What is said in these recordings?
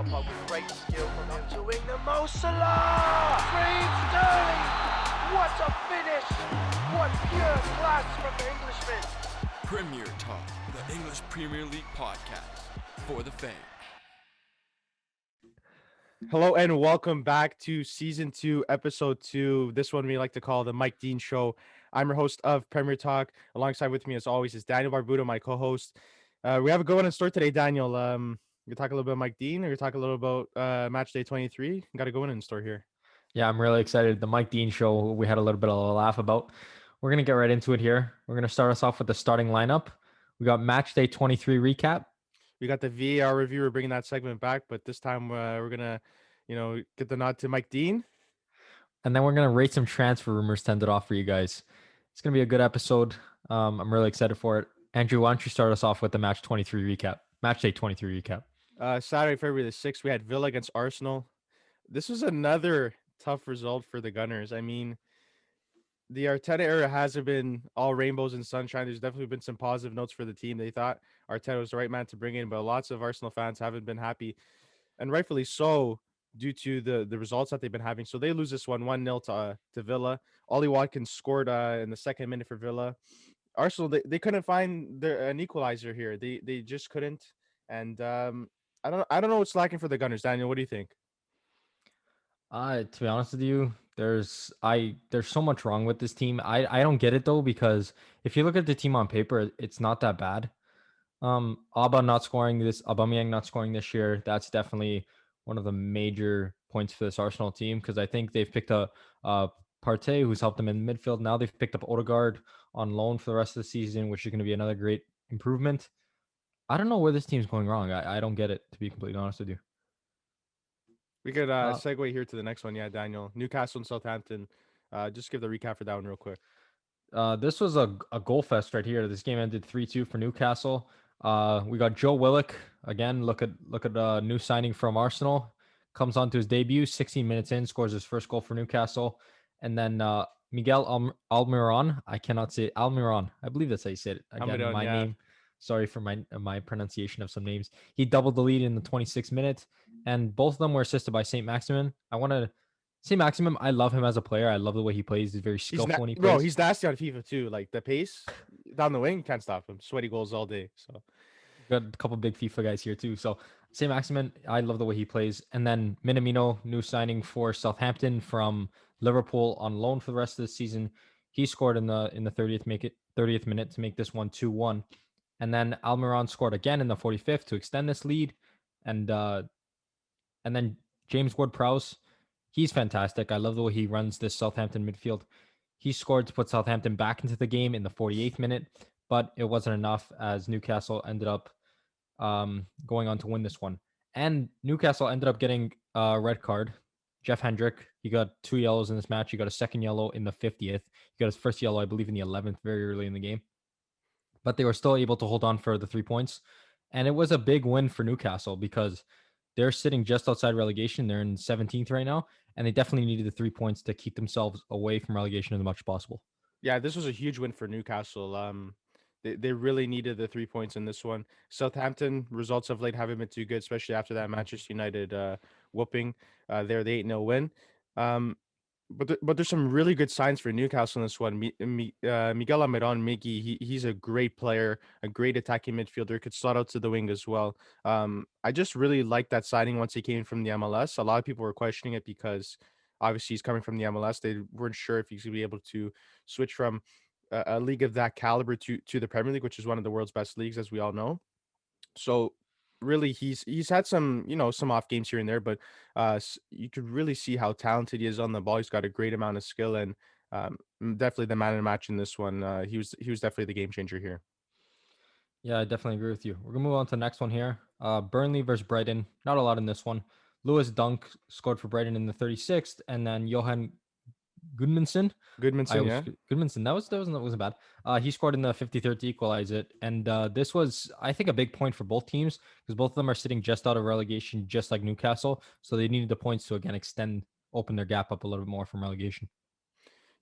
but with great skill from him doing the most. Salah! Raheem Sterling! What a finish! What pure class from the Englishman! Premier Talk, the English Premier League podcast for the fans. Hello and welcome back to Season 2, Episode 2. This one we like to call the Mike Dean Show. I'm your host of Premier Talk. Alongside with me, as always, is Daniel Barbuto, my co-host. We have a good one in store today, Daniel. You talk a little bit about Mike Dean, or you talk a little about Match Day 23. Got a good one in store here. Yeah, I'm really excited. The Mike Dean Show, we had a little bit of a laugh about. We're going to get right into it here. We're going to start us off with the starting lineup. We got Match Day 23 recap. We got the VAR review. We're bringing that segment back, but this time we're going to, get the nod to Mike Dean. And then we're going to rate some transfer rumors to end it off for you guys. It's going to be a good episode. I'm really excited for it. Andrew, why don't you start us off with the Match 23 recap? Match Day 23 recap. Saturday, February the 6th, we had Villa against Arsenal. This was another tough result for the Gunners. I mean, the Arteta era hasn't been all rainbows and sunshine. There's definitely been some positive notes for the team. They thought Arteta was the right man to bring in, but lots of Arsenal fans haven't been happy, and rightfully so, due to the results that they've been having. So they lose this one 1-0 to Villa. Ollie Watkins scored in the second minute for Villa. Arsenal, they couldn't find an equalizer here. They just couldn't. And I don't know what's lacking for the Gunners. Daniel, what do you think? To be honest with you, there's so much wrong with this team. I don't get it though, because if you look at the team on paper, it's not that bad. Aubameyang not scoring this year, that's definitely one of the major points for this Arsenal team, because I think they've picked up Partey, who's helped them in midfield. Now they've picked up Odegaard on loan for the rest of the season, which is going to be another great improvement. I don't know where this team's going wrong. I don't get it, to be completely honest with you. We could segue here to the next one. Yeah, Daniel. Newcastle and Southampton. Just give the recap for that one real quick. This was a goal fest right here. This game ended 3-2 for Newcastle. We got Joe Willock again. Look at a new signing from Arsenal. Comes on to his debut, 16 minutes in, scores his first goal for Newcastle. And then Miguel Almiron. I cannot say Almiron. I believe that's how you say it. Again, Almiron, yeah. name. Sorry for my pronunciation of some names. He doubled the lead in the 26th minute, and both of them were assisted by St. Maximin. I want to say Maximin, I love him as a player. I love the way he plays. He's very skillful when he plays. Bro, he's nasty on FIFA too. Like the pace down the wing, can't stop him. Sweaty goals all day. So got a couple big FIFA guys here too. So St. Maximin, I love the way he plays. And then Minamino, new signing for Southampton from Liverpool on loan for the rest of the season. He scored in the 30th minute to make this one 2-1. And then Almiron scored again in the 45th to extend this lead. And then James Ward-Prowse, he's fantastic. I love the way he runs this Southampton midfield. He scored to put Southampton back into the game in the 48th minute, but it wasn't enough as Newcastle ended up going on to win this one. And Newcastle ended up getting a red card. Jeff Hendrick, he got 2 yellows in this match. He got a second yellow in the 50th. He got his first yellow, I believe, in the 11th, very early in the game. But they were still able to hold on for the 3 points. And it was a big win for Newcastle because they're sitting just outside relegation. They're in 17th right now. And they definitely needed the 3 points to keep themselves away from relegation as much as possible. Yeah, this was a huge win for Newcastle. They really needed the 3 points in this one. Southampton results of late haven't been too good, especially after that Manchester United whooping there, the 8-0 win. But there's some really good signs for Newcastle in this one. Miguel Almiron, Miggy, he's a great player, a great attacking midfielder, could slot out to the wing as well. I just really like that signing once he came from the MLS. A lot of people were questioning it because obviously he's coming from the MLS. They weren't sure if he's going to be able to switch from a league of that caliber to the Premier League, which is one of the world's best leagues, as we all know. So really, he's had some off games here and there, but you could really see how talented he is on the ball. He's got a great amount of skill, and definitely the man of the match in this one. He was definitely the game changer here. Yeah, I definitely agree with you. We're gonna move on to the next one here. Burnley versus Brighton. Not a lot in this one. Lewis Dunk scored for Brighton in the 36th, and then Johan Goodmanson. Yeah. Goodmanson. That wasn't bad. He scored in the 53rd to equalize it. And this was, I think, a big point for both teams because both of them are sitting just out of relegation, just like Newcastle. So they needed the points to, again, open their gap up a little bit more from relegation.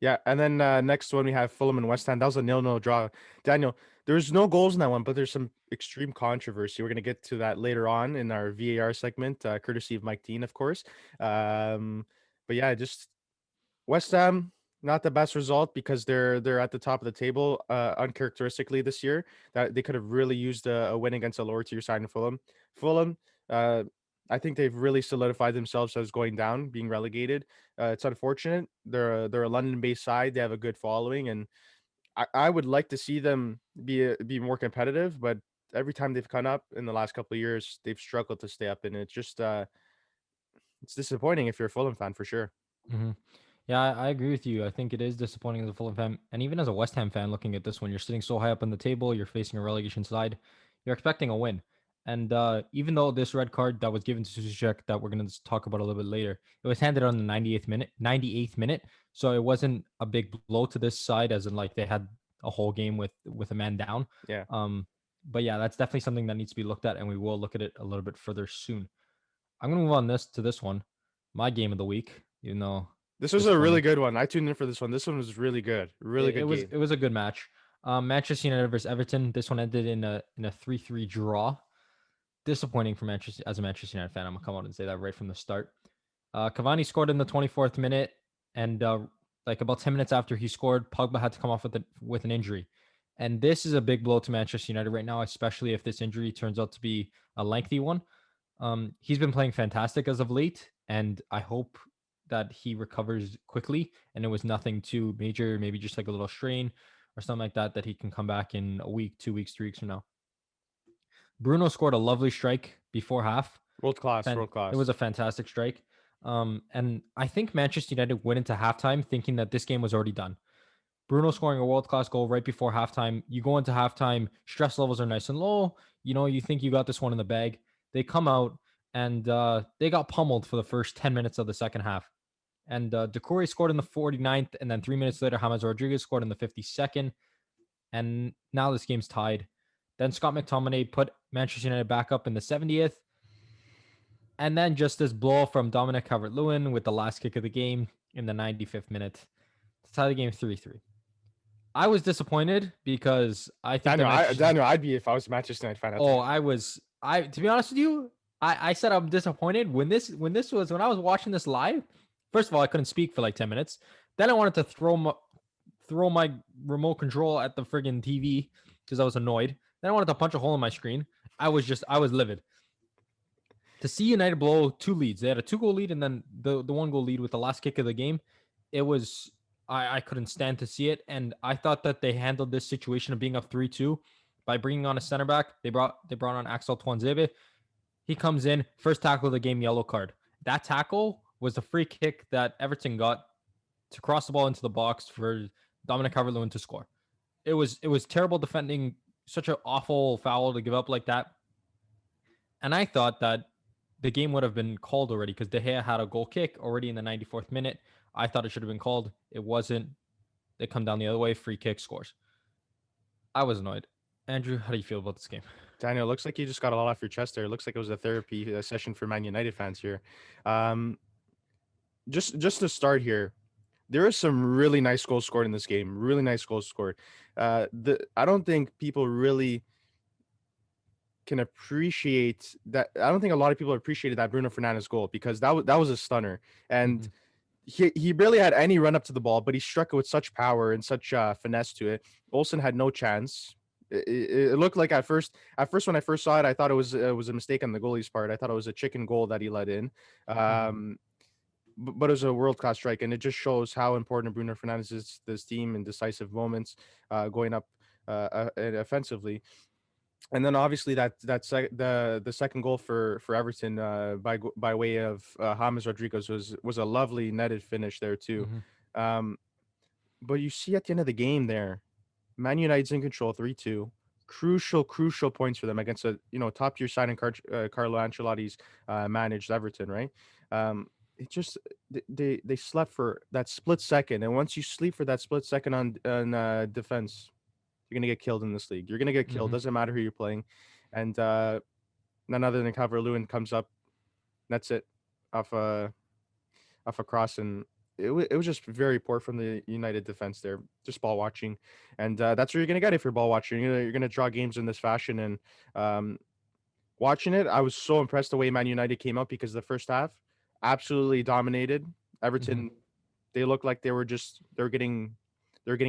Yeah, and then next one we have Fulham and West Ham. That was a 0-0 draw. Daniel, there's no goals in that one, but there's some extreme controversy. We're gonna get to that later on in our VAR segment, courtesy of Mike Dean, of course. But yeah, just West Ham, not the best result because they're at the top of the table, uncharacteristically this year. That they could have really used a win against a lower tier side in Fulham. Fulham, uh, I think they've really solidified themselves as going down, being relegated. It's unfortunate. They're a London-based side. They have a good following, and I would like to see them be more competitive. But every time they've come up in the last couple of years, they've struggled to stay up, and it's just it's disappointing if you're a Fulham fan for sure. Hmm. Yeah, I agree with you. I think it is disappointing as a Fulham fan, and even as a West Ham fan, looking at this one, you're sitting so high up on the table, you're facing a relegation side, you're expecting a win. And even though this red card that was given to Suchek that we're going to talk about a little bit later, it was handed on the 98th minute, so it wasn't a big blow to this side, as in like they had a whole game with a man down. Yeah. Um, but yeah, that's definitely something that needs to be looked at, and we will look at it a little bit further soon. I'm gonna move on this one, my game of the week. You know, This was a really good one. I tuned in for this one. This one was really good. Really good game. it was a good match. Manchester United versus Everton. This one ended in a 3-3 draw. Disappointing for Manchester as a Manchester United fan. I'm gonna come out and say that right from the start. Cavani scored in the 24th minute, and like about 10 minutes after he scored, Pogba had to come off with an injury. And this is a big blow to Manchester United right now, especially if this injury turns out to be a lengthy one. He's been playing fantastic as of late, and I hope that he recovers quickly and it was nothing too major, maybe just like a little strain or something like that, that he can come back in a week, 2 weeks, 3 weeks from now. Bruno scored a lovely strike before half. World class, world It class. was a fantastic strike. And I think Manchester United went into halftime thinking that this game was already done. Bruno scoring a world class goal right before halftime. You go into halftime, stress levels are nice and low. You know, you think you got this one in the bag. They come out and they got pummeled for the first 10 minutes of the second half. And Decore scored in the 49th, and then 3 minutes later, James Rodriguez scored in the 52nd. And now this game's tied. Then Scott McTominay put Manchester United back up in the 70th. And then just this blow from Dominic Calvert-Lewin with the last kick of the game in the 95th minute to tie the game 3-3. I was disappointed because I think Daniel, I'd be if I was a Manchester United fan. To be honest with you, I said I'm disappointed when I was watching this live. First of all, I couldn't speak for like 10 minutes. Then I wanted to throw my remote control at the friggin' TV because I was annoyed. Then I wanted to punch a hole in my screen. I was livid. To see United blow two leads, they had a 2-goal lead and then the 1-goal lead with the last kick of the game. It was I couldn't stand to see it, and I thought that they handled this situation of being up 3-2 by bringing on a center back. They brought on Axel Tuanzebe. He comes in, first tackle of the game, yellow card. That tackle was the free kick that Everton got to cross the ball into the box for Dominic Calvert-Lewin to score. It was terrible defending, such an awful foul to give up like that. And I thought that the game would have been called already because De Gea had a goal kick already in the 94th minute. I thought it should have been called. It wasn't. They come down the other way. Free kick, scores. I was annoyed. Andrew, how do you feel about this game? Daniel, looks like you just got a lot off your chest there. It looks like it was a therapy session for Man United fans here. Just to start here, there are some really nice goals scored in this game. Really nice goals scored. I don't think people really can appreciate that. I don't think a lot of people appreciated that Bruno Fernandes goal because that was a stunner, and he barely had any run up to the ball, but he struck it with such power and such finesse to it. Olsen had no chance. It looked like at first when I first saw it, I thought it was a mistake on the goalie's part. I thought it was a chicken goal that he let in. But it was a world-class strike, and it just shows how important Bruno Fernandes is to this team in decisive moments, going up offensively. And then obviously the second goal for Everton by way of James Rodriguez was a lovely netted finish there too. But you see at the end of the game there, Man United's in control 3-2. Crucial points for them against a top tier side in Carlo Ancelotti's managed Everton, right? It just they slept for that split second, and once you sleep for that split second on defense, you're gonna get killed in this league. You're gonna get killed. Doesn't matter who you're playing, and none other than Calvert-Lewin comes up, nets it off a cross, and it was just very poor from the United defense there, just ball watching, and that's what you're gonna get if you're ball watching. You're gonna draw games in this fashion, and um, watching it, I was so impressed the way Man United came out because the first half absolutely dominated Hmm. Everton. They looked like they were getting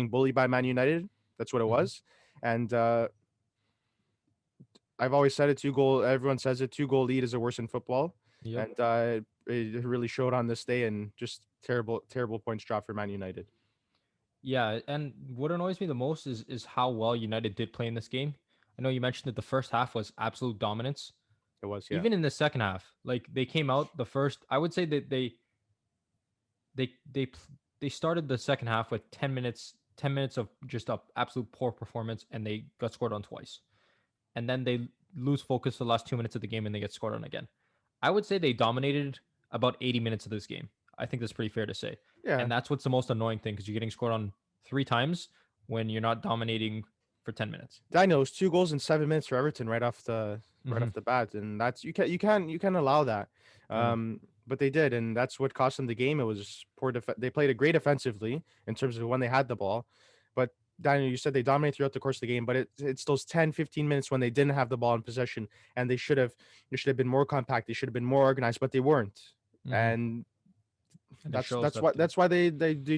bullied by Man United. That's what it Hmm. was, and I've always said it. 2 goal. Everyone says it. 2 goal lead is the worst in football, Yep. and it really showed on this day. And just terrible points drop for Man United. Yeah, and what annoys me the most is how well United did play in this game. I know you mentioned that the first half was absolute dominance. It was, yeah. Even in the second half, like they came out the first, I would say that they they pl- they started the second half with 10 minutes of just a absolute poor performance, and they got scored on twice. And then they lose focus the last 2 minutes of the game and they get scored on again. I would say they dominated about 80 minutes of this game. I think that's pretty fair to say. Yeah, And that's what's the most annoying thing because you're getting scored on 3 times when you're not dominating for 10 minutes. Dino was 2 goals in 7 minutes for Everton right Mm-hmm. off the bat, and that's you can allow that, I know. but they did, and that's what cost them the game. It was poor They played it great offensively in terms of when they had the ball, but Daniel, you said they dominated throughout the course of the game, but it's those 10-15 minutes when they didn't have the ball in possession, and they should have been more compact. They should have been more organized, but they weren't, Mm-hmm. and And it that's shows that's that why that's why they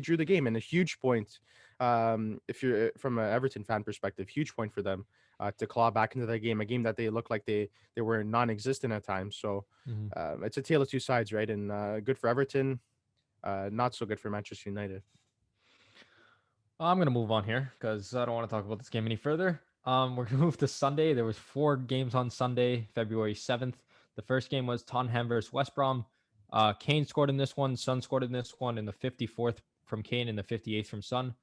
drew the game, and a huge point. If you're from an Everton fan perspective, huge point for them to claw back into that game, a game that they looked like they were non-existent at times. So mm-hmm. it's a tale of two sides, right? And good for Everton, not so good for Manchester United. I'm gonna move on here because I don't want to talk about this game any further. We're gonna move to Sunday. There was 4 games on Sunday, February 7th. The first game was Tottenham versus West Brom. Kane scored in this one. Son scored in this one in the 54th from Kane and the 58th from Son.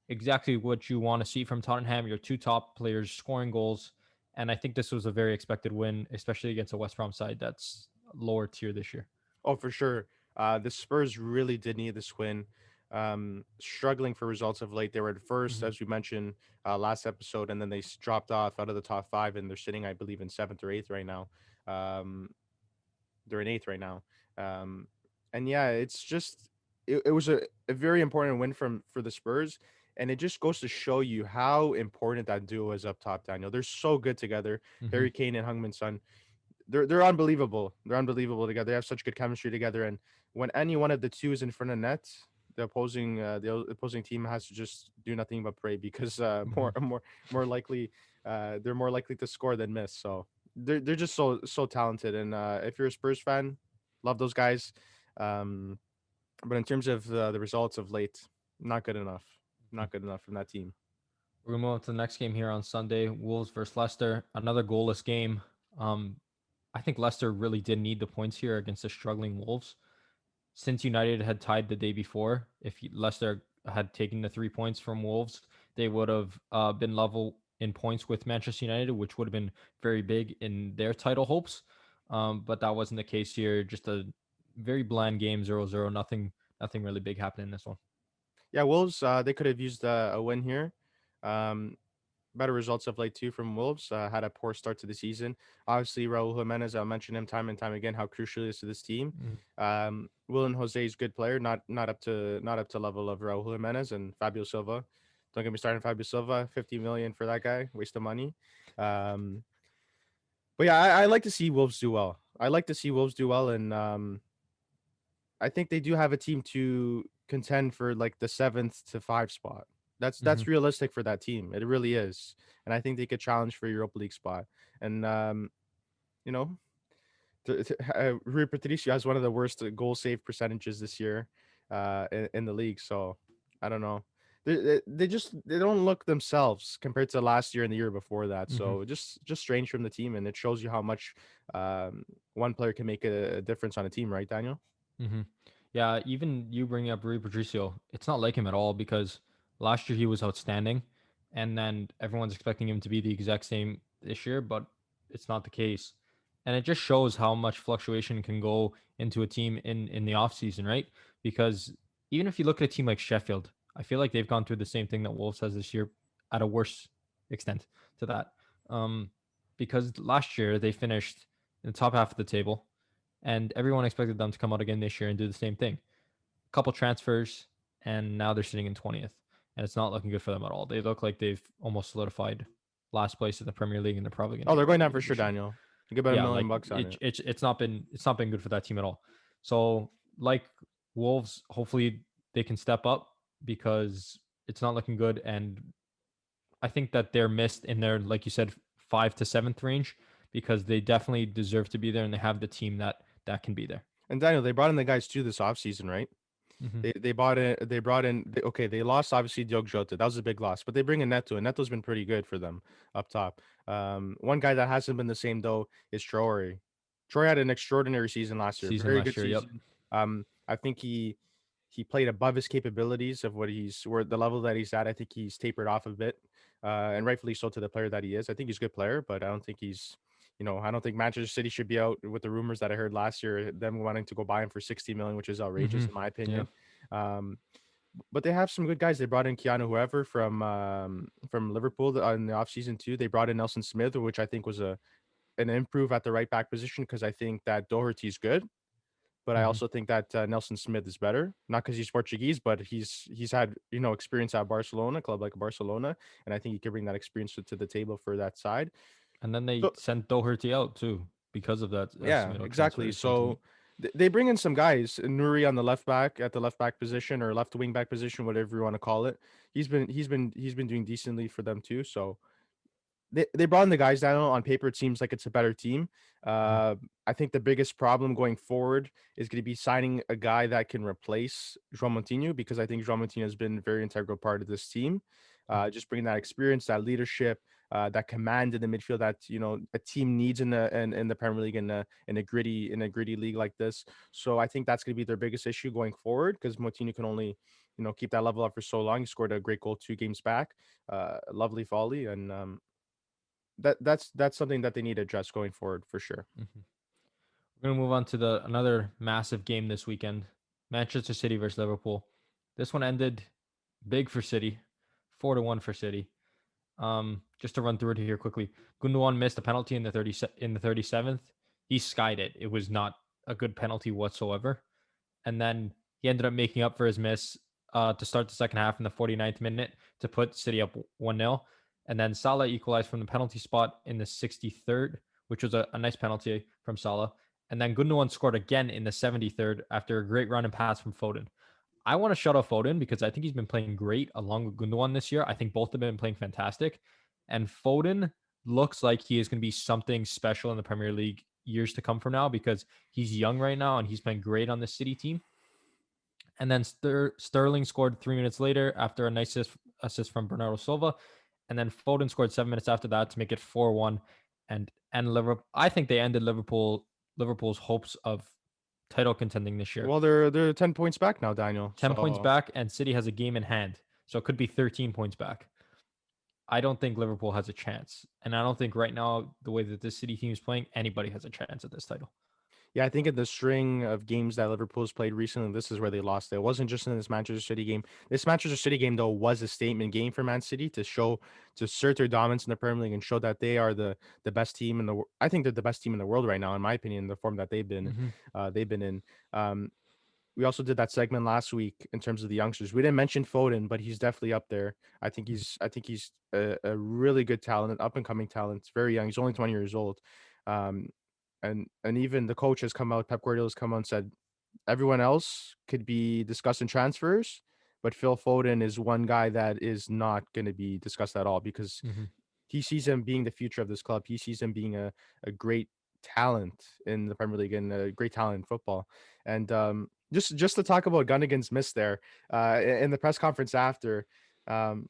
Exactly what you want to see from Tottenham. Your two top players scoring goals, and I think this was a very expected win, especially against a West Brom side that's lower tier this year. Oh, for sure. The Spurs really did need this win. Struggling for results of late. They were at first, Mm-hmm. as we mentioned last episode, and then they dropped off out of the top five, and they're sitting, I believe, in seventh or eighth right now. Um, they're in eighth right now. Um, and yeah, it's just it was a very important win for the Spurs, and it just goes to show you how important that duo is up top. Daniel, they're so good together. Mm-hmm. Harry Kane and Heung-min Son, they're unbelievable. They're unbelievable together. They have such good chemistry together, and when any one of the two is in front of net, the opposing team has to just do nothing but pray because Mm-hmm. more likely they're more likely to score than miss. So they're just so talented, and if you're a Spurs fan, love those guys. Um, but in terms of the results of late, not good enough. Not good enough from that team. We're gonna move on to the next game here on Sunday. Wolves versus Leicester. Another goalless game. Um, I think Leicester really did need the points here against the struggling Wolves. Since United had tied the day before, if Leicester had taken the 3 points from Wolves, they would have been level in points with Manchester United, which would have been very big in their title hopes. But that wasn't the case here. Just a very bland game, 0-0. Nothing really big happened in this one. Yeah, Wolves. They could have used a win here. Um, Better results of late too from Wolves. Had a poor start to the season. Obviously, Raul Jimenez. I'll mention him time and time again how crucial he is to this team. Mm. Willian Jose is a good player, not up to level of Raul Jimenez and Fabio Silva. Don't get me started on Fabio Silva. 50 million for that guy, waste of money. Um, but yeah, I like to see Wolves do well. I like to see Wolves do well, and I think they do have a team to contend for like the seventh to five spot. Mm-hmm. That's realistic for that team. It really is, and I think they could challenge for Europa League spot. And you know, Rui Patricio has one of the worst goal save percentages this year, in the league. So I don't know. They don't look themselves compared to last year and the year before that. Mm-hmm. So just strange from the team, and it shows you how much one player can make a difference on a team, right, Daniel? Mm-hmm. Yeah, even you bringing up Rui Patricio, it's not like him at all because last year he was outstanding, and then everyone's expecting him to be the exact same this year, but it's not the case. And it just shows how much fluctuation can go into a team in the off season, right? Because even if you look at a team like Sheffield, I feel like they've gone through the same thing that Wolves has this year at a worse extent to that. Um, because last year they finished in the top half of the table and everyone expected them to come out again this year and do the same thing. couple transfers, and now they're sitting in 20th, and it's not looking good for them at all. They look like they've almost solidified last place in the Premier League, and they're probably going to Oh, get they're going down for sure, relegation. Daniel. You get about a Yeah, million like bucks on it. it's not been good for that team at all. So like Wolves, hopefully they can step up because it's not looking good, and I think that they're missed in their, like you said, 5th to 7th range because they definitely deserve to be there and they have the team that can be there. And Daniel, they brought in the guys too this offseason, right? Mm-hmm. They brought in okay, they lost obviously Diogo Jota. That was a big loss, but they bring in Neto, and Neto's been pretty good for them up top. One guy that hasn't been the same though is Traore. Traore had an extraordinary season last year, Season very last good year, yep. season. I think he played above his capabilities of where the level that he's at. I think he's tapered off a bit, and rightfully so to the player that he is. I think he's a good player, but I don't think I don't think Manchester City should be out with the rumors that I heard last year, them wanting to go buy him for 60 million, which is outrageous Mm-hmm. in my Yeah. opinion. Um, but they have some good guys. They brought in Keanu whoever from Liverpool in the offseason too. They brought in Nelson Smith, which I think was an improve at the right back position because I think that Doherty's good, but I Mm-hmm. also think that Nelson Smith is better. Not because he's Portuguese, but he's had experience at Barcelona, a club like Barcelona, and I think he can bring that experience to the table for that side. And then they So sent Doherty out too because of that yeah, Semedo transfer. exactly. It seemed to So me. they bring in some guys, Nuri on the left back at the left back position or left wing back position, whatever you want to call it. He's been doing decently for them too. So they brought in the guys down. On paper, it seems like it's a better team. Mhm. I think the biggest problem going forward is going to be signing a guy that can replace João Moutinho because I think João Moutinho has been a very integral part of this team. Just bringing that experience, that leadership, that command in the midfield that a team needs in the Premier League in a gritty league like this. So I think that's going to be their biggest issue going forward because Moutinho can only keep that level up for so long. He scored a great goal 2 games back, lovely volley, and that's something that they need to address going forward for sure. Mhm. We're gonna move on to the another massive game this weekend. Manchester City versus Liverpool. This one ended big for City, 4-1 for City. Just to run through it here quickly. Gundogan missed a penalty in the 37th. He skied it. It was not a good penalty whatsoever. And then he ended up making up for his miss to start the second half in the 49th minute to put City up 1-0. And then Salah equalized from the penalty spot in the 63rd, which was a nice penalty from Salah. And then Gundogan scored again in the 73rd after a great run and pass from Foden. I want to shut off Foden because I think he's been playing great along with Gundogan this year. I think both of them have been playing fantastic. And Foden looks like he is going to be something special in the Premier League years to come from now because he's young right now and he's been great on the City team. And then Sterling scored 3 minutes later after a nice assist from Bernardo Silva. And then Foden scored 7 minutes after that to make it 4-1. And Liverpool, I think they ended Liverpool's hopes of title contending this year. Well, they're 10 points back now, Daniel. 10 points So back, and City has a game in hand. So it could be 13 points back. I don't think Liverpool has a chance. And I don't think right now, the way that this City team is playing, anybody has a chance at this title. yeah, I think in the string of games that Liverpool's played recently, this is where they lost. It wasn't just in this Manchester City game. This Manchester City game, though, was a statement game for Man City to assert their dominance in the Premier League and show that they are the best team in the world. I think they're the best team in the world right now, in my opinion, the form that Mm-hmm. they've been in. We also did that segment last week in terms of the youngsters. We didn't mention Foden, but he's definitely up there. I think he's a really good talent, up and coming talent. He's very young. He's only 20 years old. Um, and even the coach has come out, Pep Guardiola's come out and said everyone else could be discussing transfers, but Phil Foden is one guy that is not going to be discussed at all because Mm-hmm. he sees him being the future of this club. He sees him being a great talent in the Premier League and a great talent in football. And just to talk about Gundogan's miss there in the press conference after, um,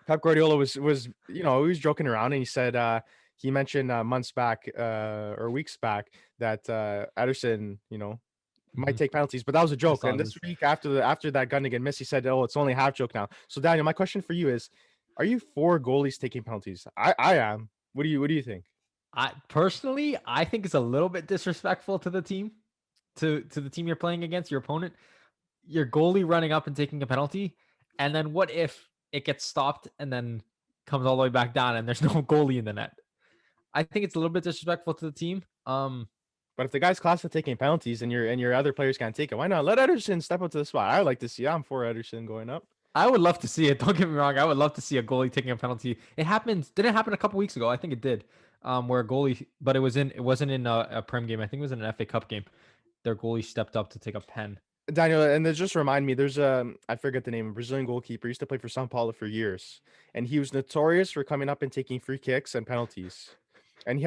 Pep Guardiola was he was joking around and he said he mentioned months back or weeks back that Ederson Mm-hmm. might take penalties, but that was a I joke. saw And this this. week after that Gundogan miss, he said, "Oh, it's only a half joke now." So Daniel, my question for you is, are you for goalies taking penalties? I am. What do you think? I think it's a little bit disrespectful to the team, to the team you're playing against, your opponent. Your goalie running up and taking a penalty, and then what if it gets stopped and then comes all the way back down and there's no goalie in the net? I think it's a little bit disrespectful to the team. But if the guy's class at taking penalties and your other players can't take it, why not let Ederson step up to the spot? I would like to see. I'm for Ederson going up. I would love to see it. Don't get me wrong. I would love to see a goalie taking a penalty. It happened. Didn't happen a couple weeks ago. I think it did. Where a goalie, but it wasn't in a Prem game. I think it was in an FA Cup game. Their goalie stepped up to take a pen. Daniel, and this just remind me, there's I forget the name, a Brazilian goalkeeper. He used to play for São Paulo for years, and he was notorious for coming up and taking free kicks and penalties. And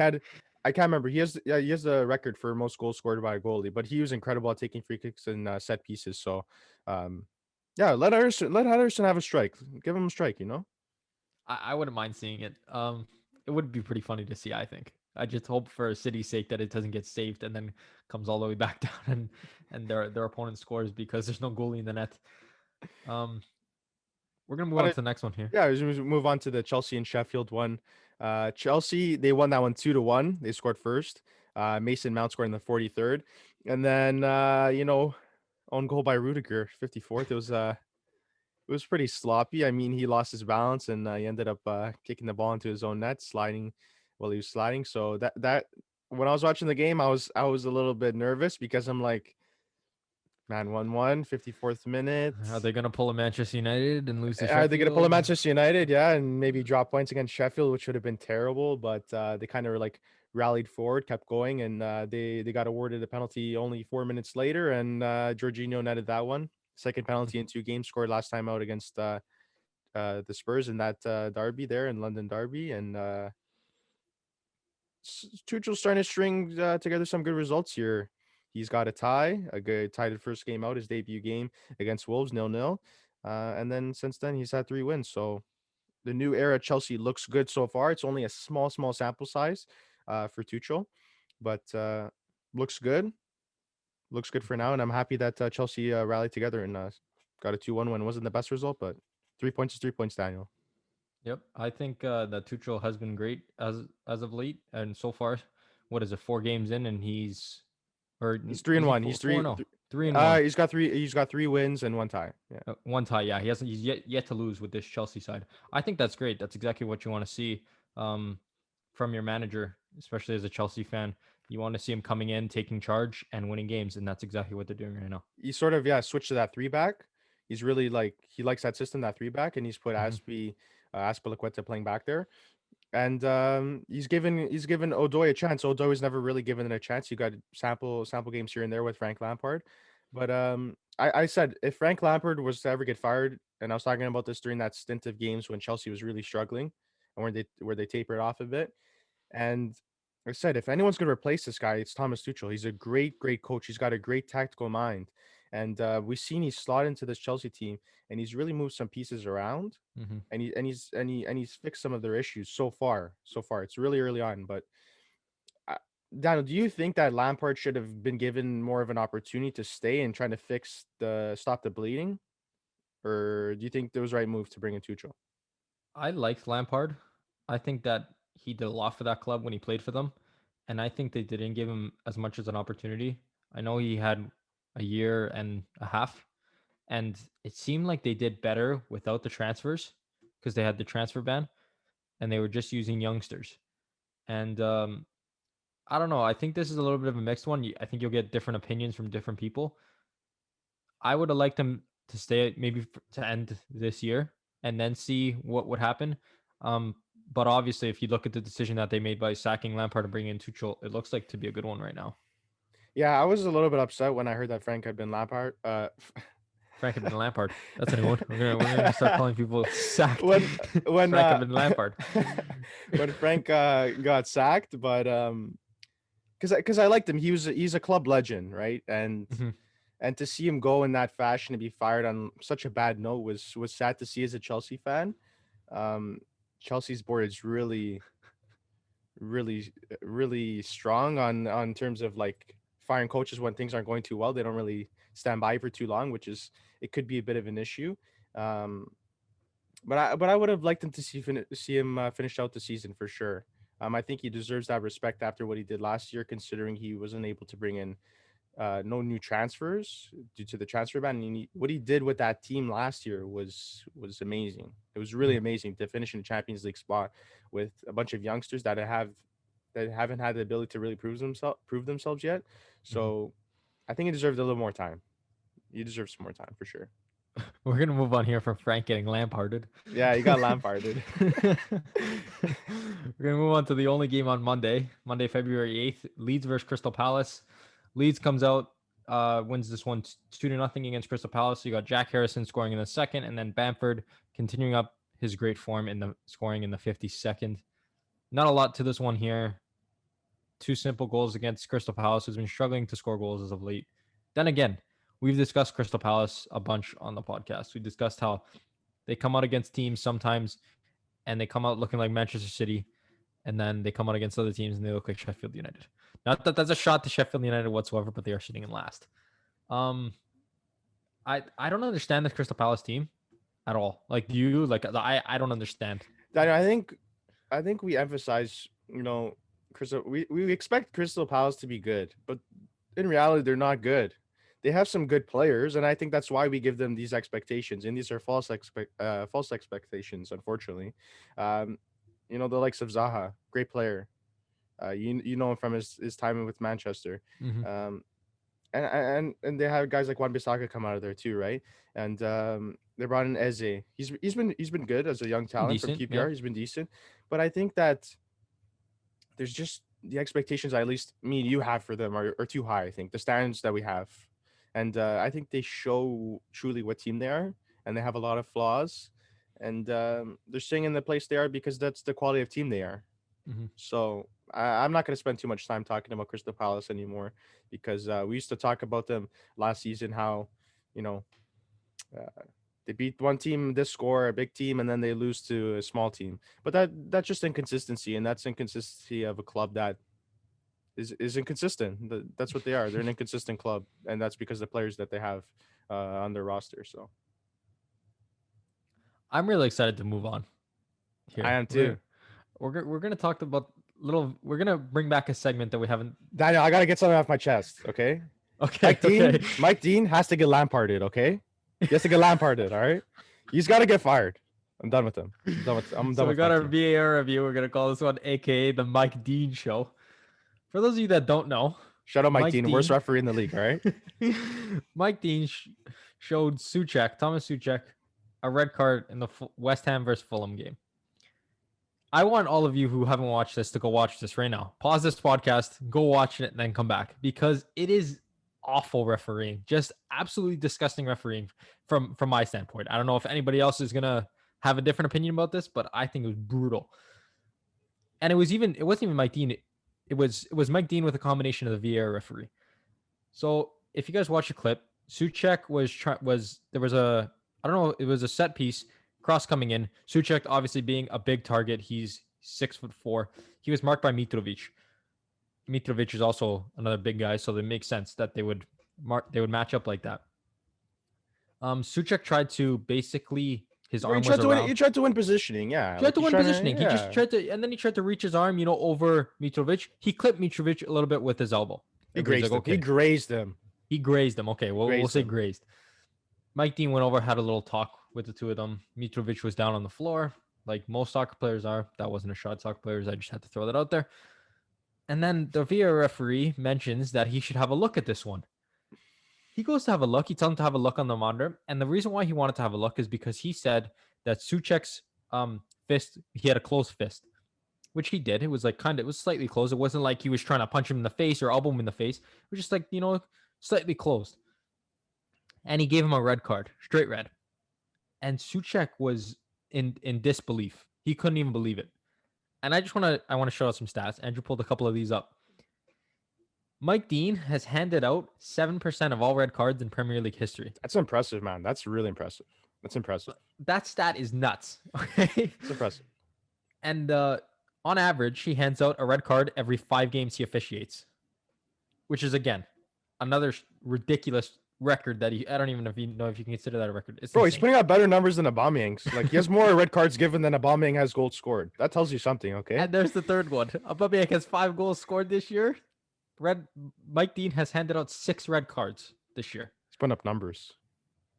I can't remember, he has the record for most goals scored by a goalie, but he was incredible at taking free kicks and set pieces. So, um, yeah, let Ederson have a strike, give him a strike, you know. I wouldn't mind seeing it. It would be pretty funny to see. I think. I just hope for City's sake that it doesn't get saved and then comes all the way back down and their opponent scores because there's no goalie in the net. We're gonna move on to the next one here. Yeah, we move on to the Chelsea and Sheffield one. Chelsea, they won that one 2-1. They scored first. Mason Mount scored in the 43rd, and then own goal by Rudiger, 54th. It was pretty sloppy. I mean, he lost his balance and he ended up kicking the ball into his own net, sliding while he was sliding. So that when I was watching the game, I was a little bit nervous because I'm like, man, 1-1, 54th minute. Are they gonna pull a Manchester United and lose to Sheffield? Are they gonna pull a Manchester United? Yeah, and maybe drop points against Sheffield, which would have been terrible. But they kind of like rallied forward, kept going, and they got awarded a penalty only 4 minutes later, and Jorginho netted that one. Second penalty in 2 games, scored last time out against the Spurs in that derby there in London derby, and Tuchel's starting to string together some good results here. He's got a tie, a good tied the first game out, his debut game against Wolves, 0-0. And then since then, he's had 3 wins. So the new era at Chelsea looks good so far. It's only a small sample size for Tuchel, but looks good. Looks good for now. And I'm happy that Chelsea rallied together and got a 2-1 win. It wasn't the best result, but 3 points is 3 points, Daniel. Yep, I think that Tuchel has been great as of late, and so far, what is it? 4 games in, and he's 3-1. He's 3-1. 3-1. He's got 3 wins and 1 tie. Yeah, 1 tie. Yeah, he's yet to lose with this Chelsea side. I think that's great. That's exactly what you want to see from your manager, especially as a Chelsea fan. You want to see him coming in, taking charge, and winning games, and that's exactly what they're doing right now. He sort of switched to that 3-back. He's really he likes that system, that 3-back, and he's put Azpilicueta playing back there. And he's given Odoi a chance. Odoi was never really given a chance. You got sample games here and there with Frank Lampard. But I said if Frank Lampard was to ever get fired, and I was talking about this during that stint of games when Chelsea was really struggling and where they tapered off a bit. And I said if anyone's going to replace this guy, it's Thomas Tuchel. He's a great coach. He's got a great tactical mind. And we've seen he's slotted into this Chelsea team, and he's really moved some pieces around, and he's fixed some of their issues so far. It's really early on, but Daniel, do you think that Lampard should have been given more of an opportunity to stay and trying to stop the bleeding, or do you think it was the right move to bring in Tuchel? I liked Lampard. I think that he did a lot for that club when he played for them, and I think they didn't give him as much as an opportunity. I know he had a year and a half, and it seemed like they did better without the transfers because they had the transfer ban and they were just using youngsters. And I don't know. I think this is a little bit of a mixed one. I think you'll get different opinions from different people. I would have liked them to stay maybe to end this year and then see what would happen. But obviously, if you look at the decision that they made by sacking Lampard and bringing in Tuchel, it looks like to be a good one right now. Yeah, I was a little bit upset when I heard that Frank had been Lampard. Frank had been Lampard. That's a new one. We're gonna start calling people sacked. When Frank had been Lampard. when Frank got sacked, but because I liked him, he's a club legend, right? And and to see him go in that fashion and be fired on such a bad note was sad to see as a Chelsea fan. Chelsea's board is really strong on terms of like firing coaches when things aren't going too well. They don't really stand by for too long, it could be a bit of an issue. But I would have liked him to see him finish out the season for sure. I think he deserves that respect after what he did last year, considering he wasn't able to bring in no new transfers due to the transfer ban. And what he did with that team last year was amazing. It was really amazing to finish in the Champions League spot with a bunch of youngsters that that haven't had the ability to really prove themselves yet. So I think he deserved a little more time. He deserves some more time for sure. We're gonna move on here from Frank getting Lamparded. Yeah, he got Lamparded. We're gonna move on to the only game on Monday, February 8th. Leeds versus Crystal Palace. Leeds comes out, wins this one 2-0 against Crystal Palace. So you got Jack Harrison scoring in the second, and then Bamford continuing up his great form in the scoring in the 52nd. Not a lot to this one here. 2 simple goals against Crystal Palace, who's been struggling to score goals as of late. Then again, we've discussed Crystal Palace a bunch on the podcast. We discussed how they come out against teams sometimes and they come out looking like Manchester City, and then they come out against other teams and they look like Sheffield United. Not that that's a shot to Sheffield United whatsoever, but they are sitting in last. I don't understand this Crystal Palace team at all. Like, do you? Like, I don't understand. I think we emphasize, we expect Crystal Palace to be good, but in reality, they're not good. They have some good players, and I think that's why we give them these expectations, and these are false expectations, unfortunately. The likes of Zaha, great player. You know him from his time with Manchester. Mm-hmm. And they have guys like Wan-Bissaka come out of there too, right? And they brought in Eze. He's been good as a young talent from Decent, QPR. yeah. He's been decent, but I think that there's just the expectations, at least me and you have for them, are too high. I think the standards that we have, and I think they show truly what team they are, and they have a lot of flaws, and they're staying in the place they are because that's the quality of team they are. Mm-hmm. So I'm not going to spend too much time talking about Crystal Palace anymore, because we used to talk about them last season, how, they beat one team this score, a big team, and then they lose to a small team. But that's just inconsistency, and that's inconsistency of a club that is inconsistent. That's what they are. They're an inconsistent club, and that's because the players that they have on their roster. So I'm really excited to move on. Here. I am too. We're gonna talk about we're gonna bring back a segment that we haven't. Daniel, I gotta get something off my chest. Okay. Okay. Mike Dean has to get Lamparded. Okay. He has to get Lamparded. All right. He's got to get fired. I'm done with him. I'm done So we with got Mike our Dean. VAR review. We're gonna call this one, aka the Mike Dean Show. For those of you that don't know, Shout out Mike Dean, worst referee in the league. All right. Mike Dean showed Thomas Suchek, a red card in the West Ham versus Fulham game. I want all of you who haven't watched this to go watch this right now. Pause this podcast, go watch it, and then come back, because it is awful refereeing, just absolutely disgusting refereeing from my standpoint. I don't know if anybody else is gonna have a different opinion about this, but I think it was brutal. And it wasn't even Mike Dean. It was Mike Dean with a combination of the VAR referee. So if you guys watch the clip, Suchek there was a, I don't know, it was a set piece, cross coming in. Suchek obviously being a big target. He's 6'4". He was marked by Mitrovic. Mitrovic is also another big guy, so it makes sense that they would match up like that. Suchek tried to basically, his arm was around. He tried to win positioning, yeah. He tried to win positioning. He just tried to, and then he tried to reach his arm, over Mitrovic. He clipped Mitrovic a little bit with his elbow. He grazed him. He grazed him. Okay, well, we'll say grazed. Mike Dean went over, had a little talk with the two of them. Mitrovic was down on the floor, like most soccer players are. That wasn't a shot, soccer players. I just had to throw that out there. And then the VAR referee mentions that he should have a look at this one. He goes to have a look. He tells him to have a look on the monitor. And the reason why he wanted to have a look is because he said that Suchek's fist, he had a closed fist, which he did. It was it was slightly closed. It wasn't like he was trying to punch him in the face or elbow him in the face. It was just slightly closed. And he gave him a red card, straight red. And Suchek was in disbelief. He couldn't even believe it. And I want to show out some stats. Andrew pulled a couple of these up. Mike Dean has handed out 7% of all red cards in Premier League history. That's impressive, man. That's really impressive. That stat is nuts. Okay. It's impressive. And on average, he hands out a red card every 5 games he officiates, which is, again, another ridiculous record that I don't even know if you can consider that a record. It's Bro, insane. he's putting out better numbers than Aubameyang. Like, he has more red cards given than Aubameyang has goals scored. That tells you something, okay? And there's the third one. Aubameyang has 5 goals scored this year. Mike Dean has handed out 6 red cards this year. He's putting up numbers.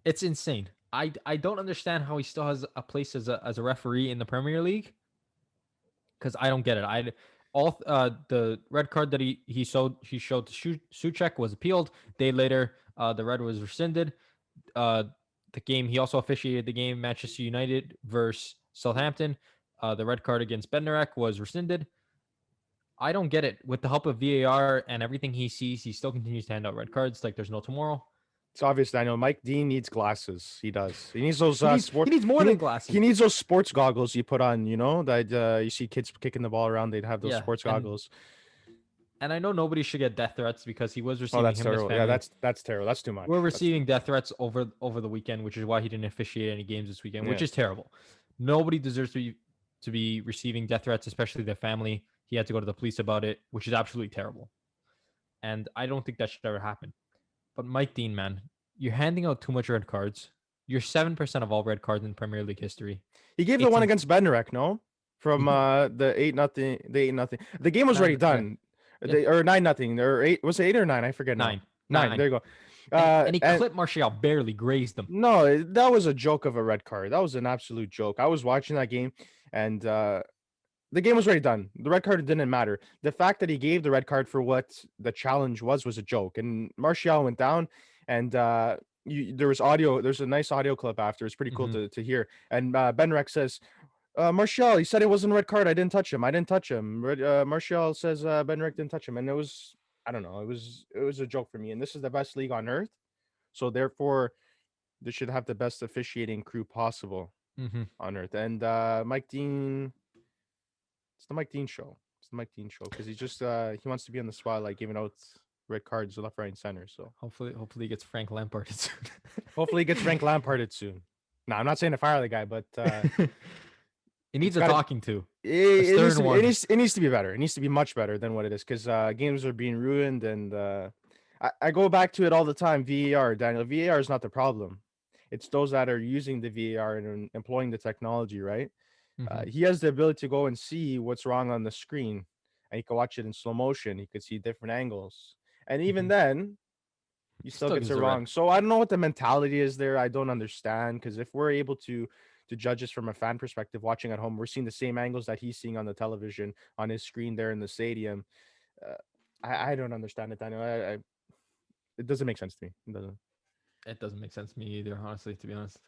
It's insane. I don't understand how he still has a place as a referee in the Premier League, because I don't get it. all the red card that he showed to Suchek was appealed. Day later, the red was rescinded. Uh, the game he also officiated the game Manchester United versus Southampton. The red card against Bednarek was rescinded. I don't get it. With the help of VAR and everything he sees, he still continues to hand out red cards like there's no tomorrow. It's obvious. I know Mike Dean needs glasses. He does. He needs those He needs more than glasses. He needs those sports goggles you put on. You know that you see kids kicking the ball around. They'd have those sports goggles. And I know nobody should get death threats because he was receiving. Oh, that's terrible. Yeah, that's terrible. That's too much. We're receiving death threats over the weekend, which is why he didn't officiate any games this weekend, which is terrible. Nobody deserves to be receiving death threats, especially their family. He had to go to the police about it, which is absolutely terrible. And I don't think that should ever happen. But Mike Dean, man, you're handing out too much red cards. You're 7% of all red cards in Premier League history. He gave the one against Bednarek, no? From the 8-0. The game was already done. Or 9-0. Or 8. Was it 8 or 9? I forget. 9. 9. There you go. And he clipped Martial, barely grazed him. No, that was a joke of a red card. That was an absolute joke. I was watching that game, and the game was already done. The red card didn't matter. The fact that he gave the red card for what the challenge was a joke. And Martial went down, and there was audio. There's a nice audio clip after. It's pretty cool to hear. And Benrek says, Martial, he said it wasn't a red card. I didn't touch him. Martial says Benrek didn't touch him. And it was, I don't know. It was a joke for me. And this is the best league on earth. So therefore, they should have the best officiating crew possible on earth. And Mike Dean... It's the Mike Dean show. Because he wants to be on the spotlight, giving out red cards left, right, and center. So hopefully he gets Frank Lamparded soon. Hopefully he gets Frank Lamparded soon. No, I'm not saying to fire the guy, but he needs talking to. It needs to be better. It needs to be much better than what it is, because games are being ruined, and I go back to it all the time. VAR, Daniel. VAR is not the problem. It's those that are using the VAR and employing the technology, right? He has the ability to go and see what's wrong on the screen, and he can watch it in slow motion. He could see different angles, and even then, he still gets it wrong. So I don't know what the mentality is there. I don't understand, because if we're able to judge this from a fan perspective, watching at home, we're seeing the same angles that he's seeing on the television on his screen there in the stadium. I don't understand it, Daniel. It doesn't make sense to me. It doesn't make sense to me either, honestly, to be honest.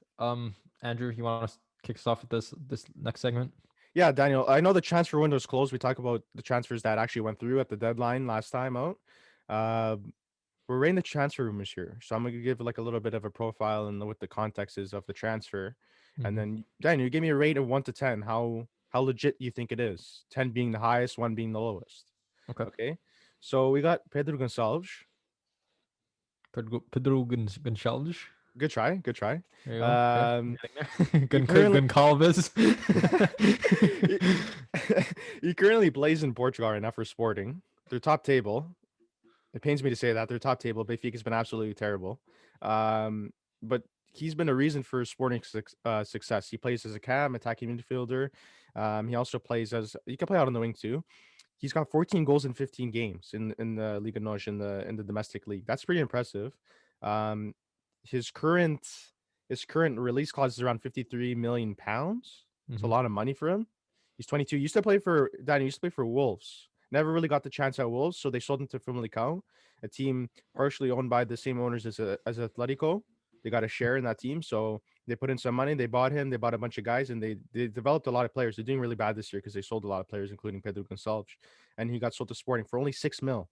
Andrew, you want to kick us off with this next segment? Yeah, Daniel, I know the transfer window is closed. We talk about the transfers that actually went through at the deadline last time out. We're rating the transfer rumors here, so I'm gonna give like a little bit of a profile and what the context is of the transfer, and then Daniel, you give me a rate of 1 to 10. How legit you think it is? 10 being the highest, 1 being the lowest. Okay. So we got Pedro Gonçalves. Pedro Gonçalves. Good try. There you go. Gonçalves. He currently plays in Portugal right now for Sporting. They're top table. It pains me to say that they're top table. Benfica's been absolutely terrible. But he's been a reason for Sporting success. He plays as a cam, attacking midfielder. He also plays he can play out on the wing too. He's got 14 goals in 15 games in the Liga NOS in the domestic league. That's pretty impressive. His current release clause is around 53 million pounds. It's a lot of money for him. He's 22. He used to play for Wolves. Never really got the chance at Wolves, so they sold him to Famalicão, a team partially owned by the same owners as Atletico. They got a share in that team, so they put in some money. They bought him. They bought a bunch of guys, and they developed a lot of players. They're doing really bad this year because they sold a lot of players, including Pedro Gonçalves, and he got sold to Sporting for only 6 mil.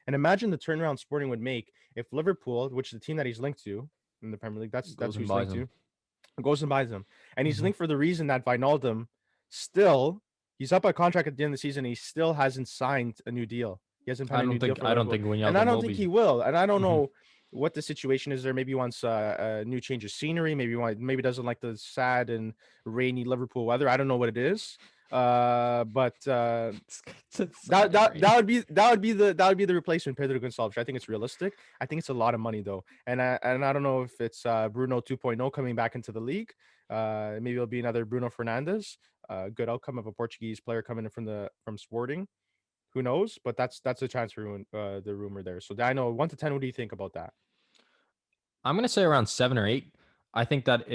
And imagine the turnaround Sporting would make if Liverpool, which is the team that he's linked to in the Premier League, that's who he's linked to, goes and buys him. And he's linked for the reason that Wijnaldum he's up a contract at the end of the season. He still hasn't signed a new deal. He hasn't had a new deal. I don't think Wijnaldum and I don't think he will. And I don't know what the situation is there. Maybe he wants a new change of scenery. Maybe doesn't like the sad and rainy Liverpool weather. I don't know what it is. But that would be the replacement, Pedro Gonçalves. I think it's realistic. I think it's a lot of money though, and I don't know if it's Bruno 2.0 coming back into the league. Maybe it'll be another Bruno Fernandes. Good outcome of a Portuguese player coming in from Sporting. Who knows? But that's a transfer the rumor there. So I know 1 to 10. What do you think about that? I'm gonna say around 7 or 8. I think that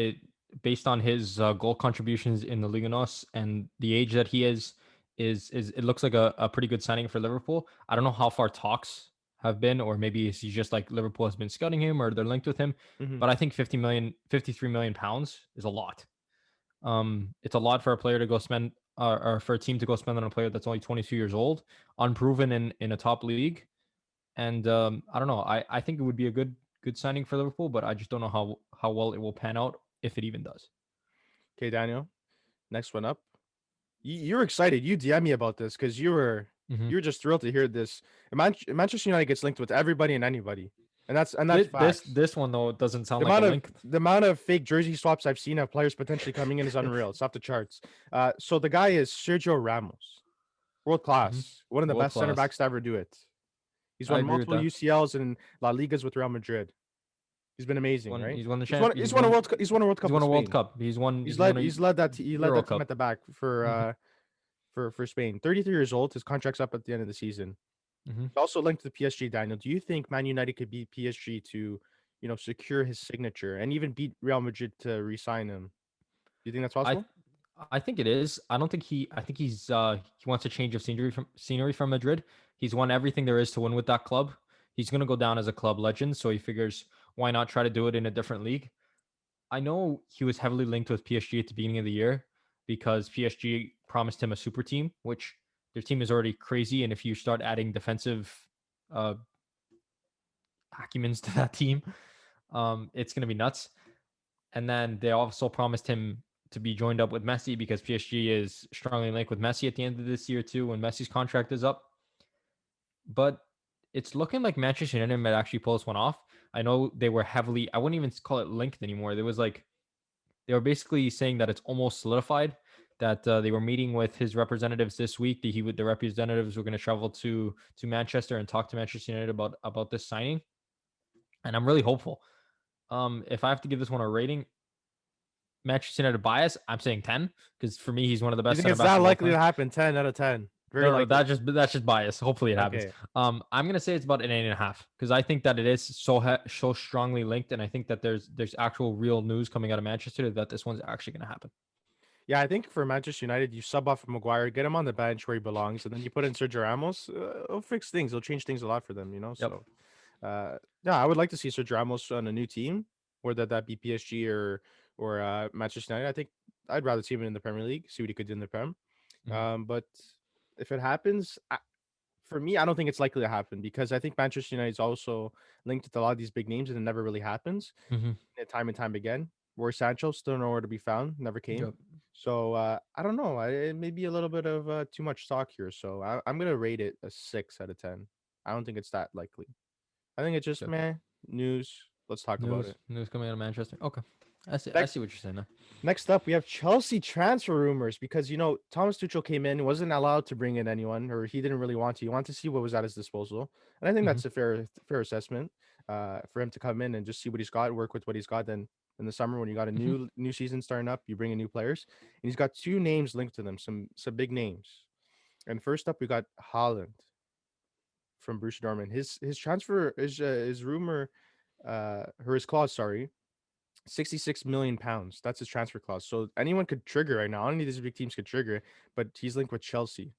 based on his goal contributions in the Liga NOS and the age that he is, is it looks like a pretty good signing for Liverpool. I don't know how far talks have been, or maybe he's just like Liverpool has been scouting him or they're linked with him. Hmm. But I think 53 million pounds is a lot. It's a lot for a player to go spend, or for a team to go spend on a player that's only 22 years old, unproven in a top league. And I don't know. I think it would be a good signing for Liverpool, but I just don't know how well it will pan out if it even does. Okay, Daniel. Next one up. You're excited. You DM me about this because Mhm. you were just thrilled to hear this. Manchester United gets linked with everybody and anybody, and that's facts. This one though doesn't sound The like a amount of link. the amount of fake jersey swaps I've seen of players potentially coming in is unreal. It's off the charts. So the guy is Sergio Ramos, world Mhm. class, one of the World best center class. backs to ever do it. He's I won agree with multiple that. UCLs and La Ligas with Real Madrid. He's been amazing, right? He's won the He's champ. won he's won a World Cup. He's won a World He's Cup won with a World Spain. Cup. He led Euro that team at Cup. the back Hmm. for Spain. 33 years old. His contract's up at the end of the season. Hmm. He's also linked to the PSG. Daniel, do you think Man United could beat PSG to, secure his signature and even beat Real Madrid to re-sign him? Do you think that's I possible? I think it is. I don't think he. I think he wants a change of scenery from Madrid. He's won everything there is to win with that club. He's gonna go down as a club legend, so he figures why not try to do it in a different league. I know he was heavily linked with PSG at the beginning of the year because PSG promised him a super team, which their team is already crazy. And if you start adding defensive uh, acumens to that team, it's going to be nuts. And then they also promised him to be joined up with Messi because PSG is strongly linked with Messi at the end of this year too, when Messi's contract is up. But it's looking like Manchester United might actually pull this one off. I know they were heavily, I wouldn't even call it linked anymore. There was like, they were basically saying that it's almost solidified that they were meeting with his representatives this week. The representatives were going to travel to Manchester and talk to Manchester United about this signing, and I'm really hopeful. If I have to give this one a rating, Manchester United bias, I'm saying 10 because for me he's one of the You best think center it's backs that of all likely to time. happen? 10 out of 10. Very No, no, likely. that's just bias. Hopefully it happens. Okay. I'm gonna say it's about an 8.5 because I think that it is so strongly linked, and I think that there's actual real news coming out of Manchester that this one's actually gonna happen. Yeah, I think for Manchester United, you sub off Maguire, get him on the bench where he belongs, and then you put in Sergio Ramos. It'll fix things. It'll change things a lot for them, Yep. So, yeah, I would like to see Sergio Ramos on a new team, whether that be PSG or Manchester United. I think I'd rather see him in the Premier League, see what he could do in the Prem. Mhm. But if it happens, for me, I don't think it's likely to happen because I think Manchester United is also linked with a lot of these big names, and it never really happens. Mhm. Time and time again. Where Sancho still nowhere to be found, never came. Yep. So I don't know. It may be a little bit of too much stock here. So I'm gonna rate it a 6 out of 10. I don't think it's that likely. I think it's just Good. meh news. Let's talk about it. News coming out of Manchester. Okay. I see. I Next, see what you're saying now. next up, we have Chelsea transfer rumors because Thomas Tuchel came in, wasn't allowed to bring in anyone, or he didn't really want to. He wanted to see what was at his disposal, and I think Hmm. that's a fair assessment. For him to come in and just see what he's got, work with what he's got. Then in the summer, when you got a Hmm. new season starting up, you bring in new players, and he's got two names linked to them, some big names. And first up, we got Holland from Borussia Dortmund. His transfer is rumor, or his clause, sorry, 66 million pounds. That's his transfer clause. So anyone could trigger right now. Any of these big teams could trigger, but he's linked with Chelsea.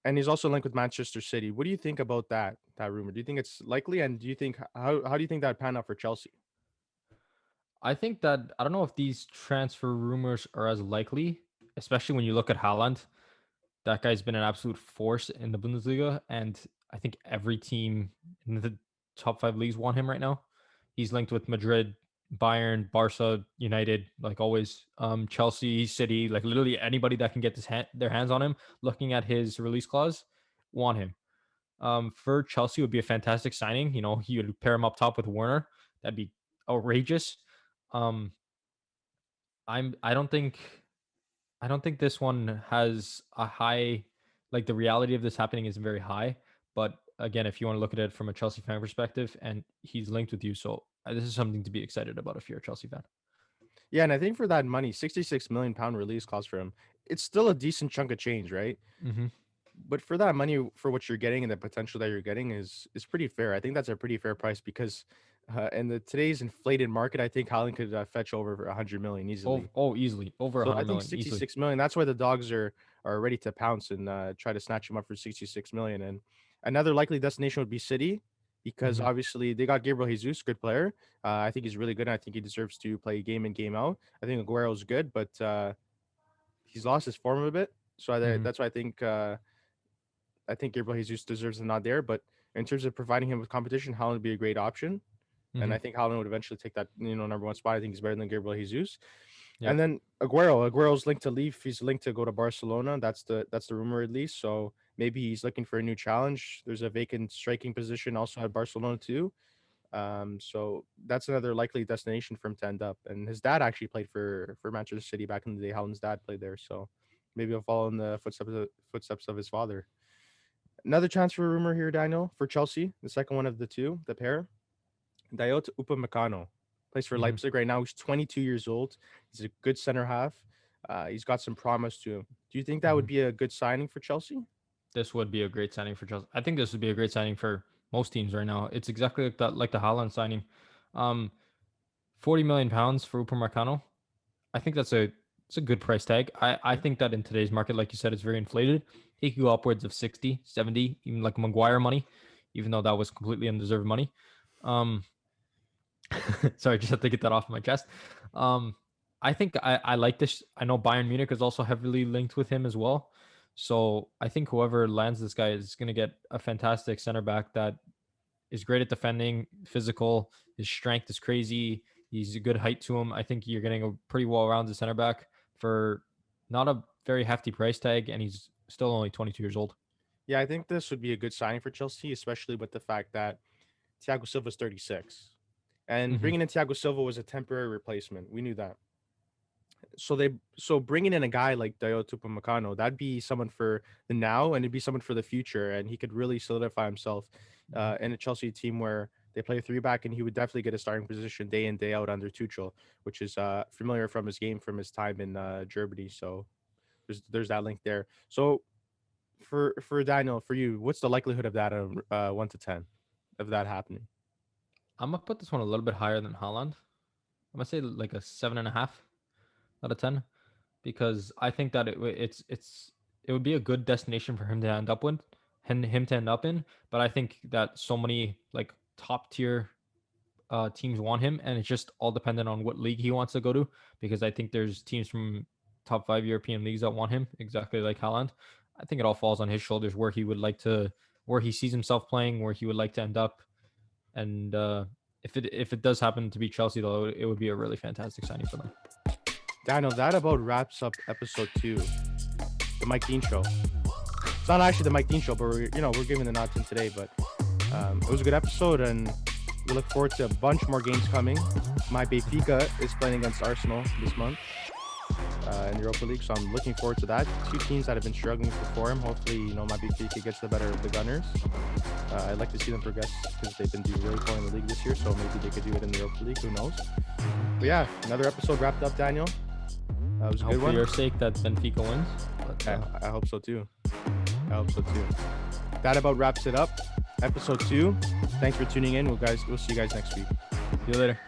And he's also linked with Manchester City. What do you think about that rumor? Do you think it's likely? And do you think how do you think that pan out for Chelsea? I think that I don't know if these transfer rumors are as likely, especially when you look at Haaland. That guy's been an absolute force in the Bundesliga, and I think every team in the top five leagues want him right now. He's linked with Madrid, Bayern, Barca, United, like always, Chelsea, City, like literally anybody that can get their hands on him. Looking at his release clause, want him. For Chelsea would be a fantastic signing. You know, you would pair him up top with Werner. That'd be outrageous. Um, I don't think this one has a high, like the reality of this happening isn't very high. But again, if you want to look at it from a Chelsea fan perspective, and he's linked with you, so this is something to be excited about if you're a Chelsea fan. Yeah, and I think for that money, 66 million pound release cost for him, it's still a decent chunk of change, right? Mm-hmm. But for that money, for what you're getting and the potential that you're getting is pretty fair. I think that's a pretty fair price because In today's inflated market, I think Haaland could fetch over 100 million easily. Easily over So 100 I think million, easily. 66 million. That's why the dogs are ready to pounce and try to snatch him up for 66 million. And another likely destination would be City, because Hmm. obviously they got Gabriel Jesus, good player. I think he's really good. And I think he deserves to play game in game out. I think Aguero's good, but he's lost his form a bit. So Hmm. that's why I think Gabriel Jesus deserves a nod there. But in terms of providing him with competition, Haaland would be a great option. And Hmm. I think Haaland would eventually take that number one spot. I think he's better than Gabriel Jesus. And Yep. then Aguero's linked to leave. He's linked to go to Barcelona. That's the rumor at least. So maybe he's looking for a new challenge. There's a vacant striking position also at Barcelona too. So that's another likely destination for him to end up. And his dad actually played for Manchester City back in the day. Haaland's dad played there. So maybe he'll follow in the footsteps of his father. Another transfer rumor here, Daniel, for Chelsea, the second one of the two, the pair. Dayot Upamecano plays for Hmm. Leipzig right now. He's 22 years old. He's a good center half. He's got some promise to him. Do you think that would Hmm. be a good signing for Chelsea? This would be a great signing for Chelsea. I think this would be a great signing for most teams right now. It's exactly like that, like the Haaland signing. Um, 40 million pounds for Upamecano. I think it's a good price tag. I think that in today's market, like you said, it's very inflated. He could go upwards of 60, 70, even like Maguire money, even though that was completely undeserved money. Um, sorry, just have to get that off my chest. Um, I think I like this. I know Bayern Munich is also heavily linked with him as well. So I think whoever lands this guy is going to get a fantastic center back that is great at defending, physical. His strength is crazy. He's a good height to him. I think you're getting a pretty well-rounded center back for not a very hefty price tag, and he's still only 22 years old. Yeah, I think this would be a good signing for Chelsea, especially with the fact that Thiago Silva's 36. And Hmm. bringing in Thiago Silva was a temporary replacement. We knew that. So bringing in a guy like Dayot Upamecano, that'd be someone for the now, and it'd be someone for the future, and he could really solidify himself in a Chelsea team where they play three back, and he would definitely get a starting position day in day out under Tuchel, which is familiar from his game from his time in Germany. So there's that link there. So for Daniel, for you, what's the likelihood of that 1 to 10 of that happening? I'm gonna put this one a little bit higher than Haaland. I'm gonna say like a 7.5 out of 10 because I think that it would be a good destination for him to end up with, and him to end up in. But I think that so many like top tier teams want him, and it's just all dependent on what league he wants to go to. Because I think there's teams from top 5 European leagues that want him, exactly like Haaland. I think it all falls on his shoulders where he would like to, where he sees himself playing, where he would like to end up. And if it does happen to be Chelsea, though, it would be a really fantastic signing for them. Daniel, that about wraps up episode 2, the Mike Dean show. It's not actually the Mike Dean show, but we're giving the nod to him today. But it was a good episode, and we look forward to a bunch more games coming. My Benfica is playing against Arsenal this month in the Europa League, so I'm looking forward to that. Two teams that have been struggling for him. Hopefully, my Benfica gets the better of the Gunners. I'd like to see them progress because they've been doing really poor in the league this year, so maybe they could do it in the Europa League. Who knows? But yeah, another episode wrapped up, Daniel. It was a I good hope for one. your sake that Benfica wins. But, I hope so too. That about wraps it up. Episode 2. Thanks for tuning in. We'll see you guys next week. see you later.